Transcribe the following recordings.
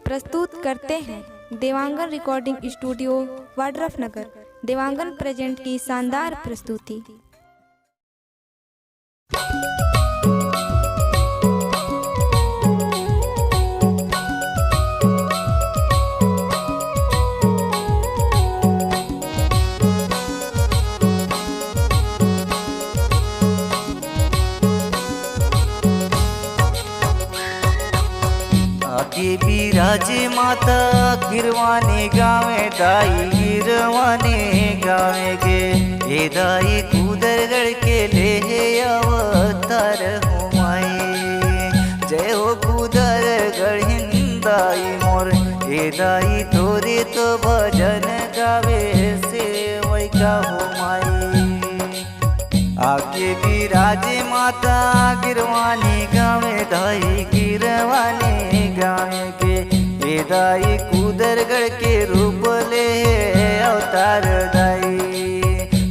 प्रस्तुत करते हैं Dewangan recording studio Wadrafnagar. Dewangan present की शानदार प्रस्तुति। आके बिराजे माता गिरवाने गावे दाई गिरवाने गावे गे ए दाई कूदरगढ़ के ले अवतार हो माए। जय हो कूदरगढ़ हिंदाई मोर ए दाई तोरे तो भजन गावे से वही का हो माए। आके बिराजे माता गिरवाने गावे दाई गिरवाने गावे के ये दाई कूदरगढ़ के रूप ले अवतार दाई।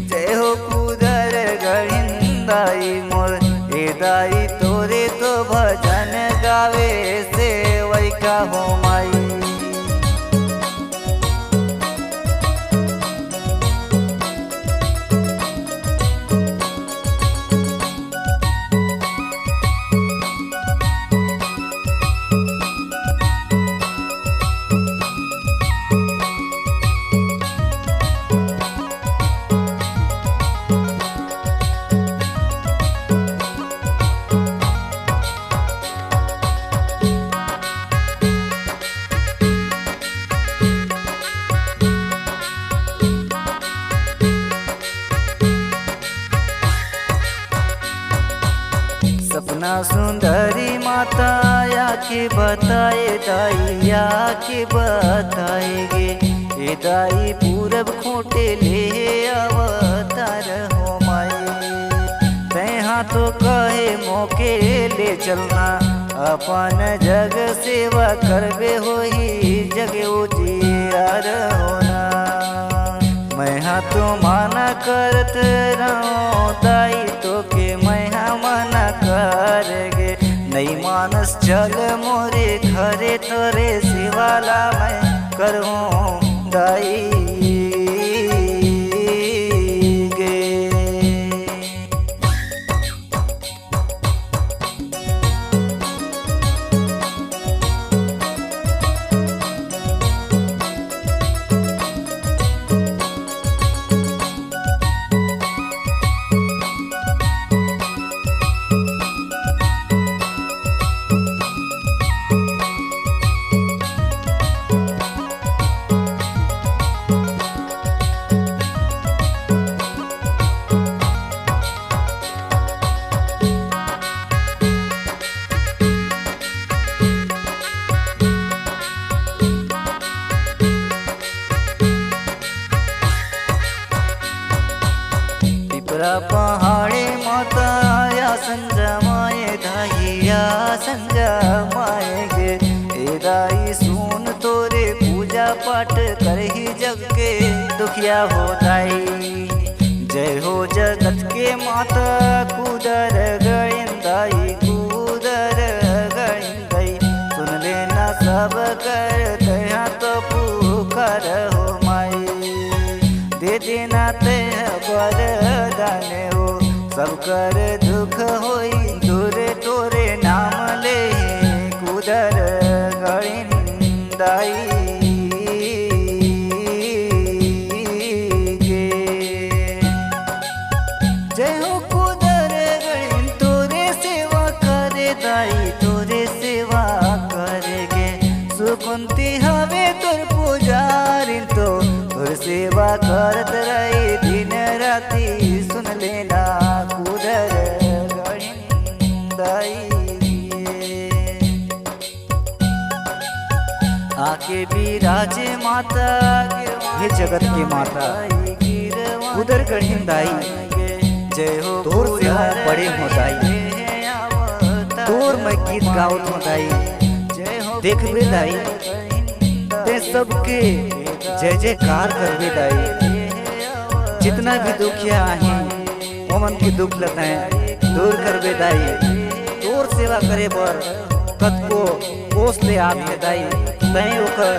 जय हो कूदरगढ़ हिंदाई मोर ये दाई तोरे तो भजन गावे से वही का हो माई। सपना सुंदरी माता या के बताए दाई या के बताएगे ए दाई पूरब खोटे ले अवतार हो माए। तैहा तो कहे मौके ले चलना अपन जग सेवा करबे हो ही जग उजियार होना। मैं हाँ तो माना करत रहो दाई तो के मैं हाँ मना करगे नहीं मानस चल मोरे घरे तोरे सिवाला मैं करूँ दाई गे। पहाड़े माता या संजा माए दाई या संजा माए गे ए दाई सुन तोरे पूजा पाठ कर ही जग के दुखिया हो दाई। जय हो जगत के माता कूदरगढ़ दाई कूदरगढ़ दाई सुन लेना सब कर तया तो पुकार हो माई। दे देना ते वरदान हो सब कर दुख होई दूर तोरे नाम ले कूदरगढ़ दाई गे। जय हो कूदरगढ़ तोरे सेवा करे दाई तोरे सेवा करेगे सुकुंती हवे तोर पुजारी तो तोर सेवा करत रही दिन राती सुन लेना कूदरगढ़ दाई। आके बिराजे माता हे जगत की माता कूदरगढ़ दाई। जय हो तोर सेवा बड़े हो दाई तोर मैं गीत गावत हो दाई। देख बे दाई ते सबके जय जयकार कर बे दाई। जितना भी दुखिया है ओमन की दुख लताएं दूर कर बे दाई। तोर सेवा करे बर कतको होश ले आवे दाई तय ओकर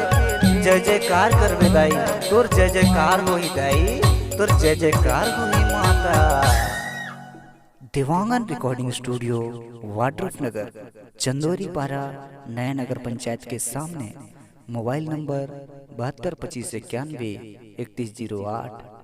जय जयकार करबे दाई तोर जय जयकार होई दाई तोर जय जयकार होई माता। देवांगन रिकॉर्डिंग स्टूडियो वाड्रफ नगर चंदोरी पारा नया नगर पंचायत के सामने। Mobile number 72 25 91 3108।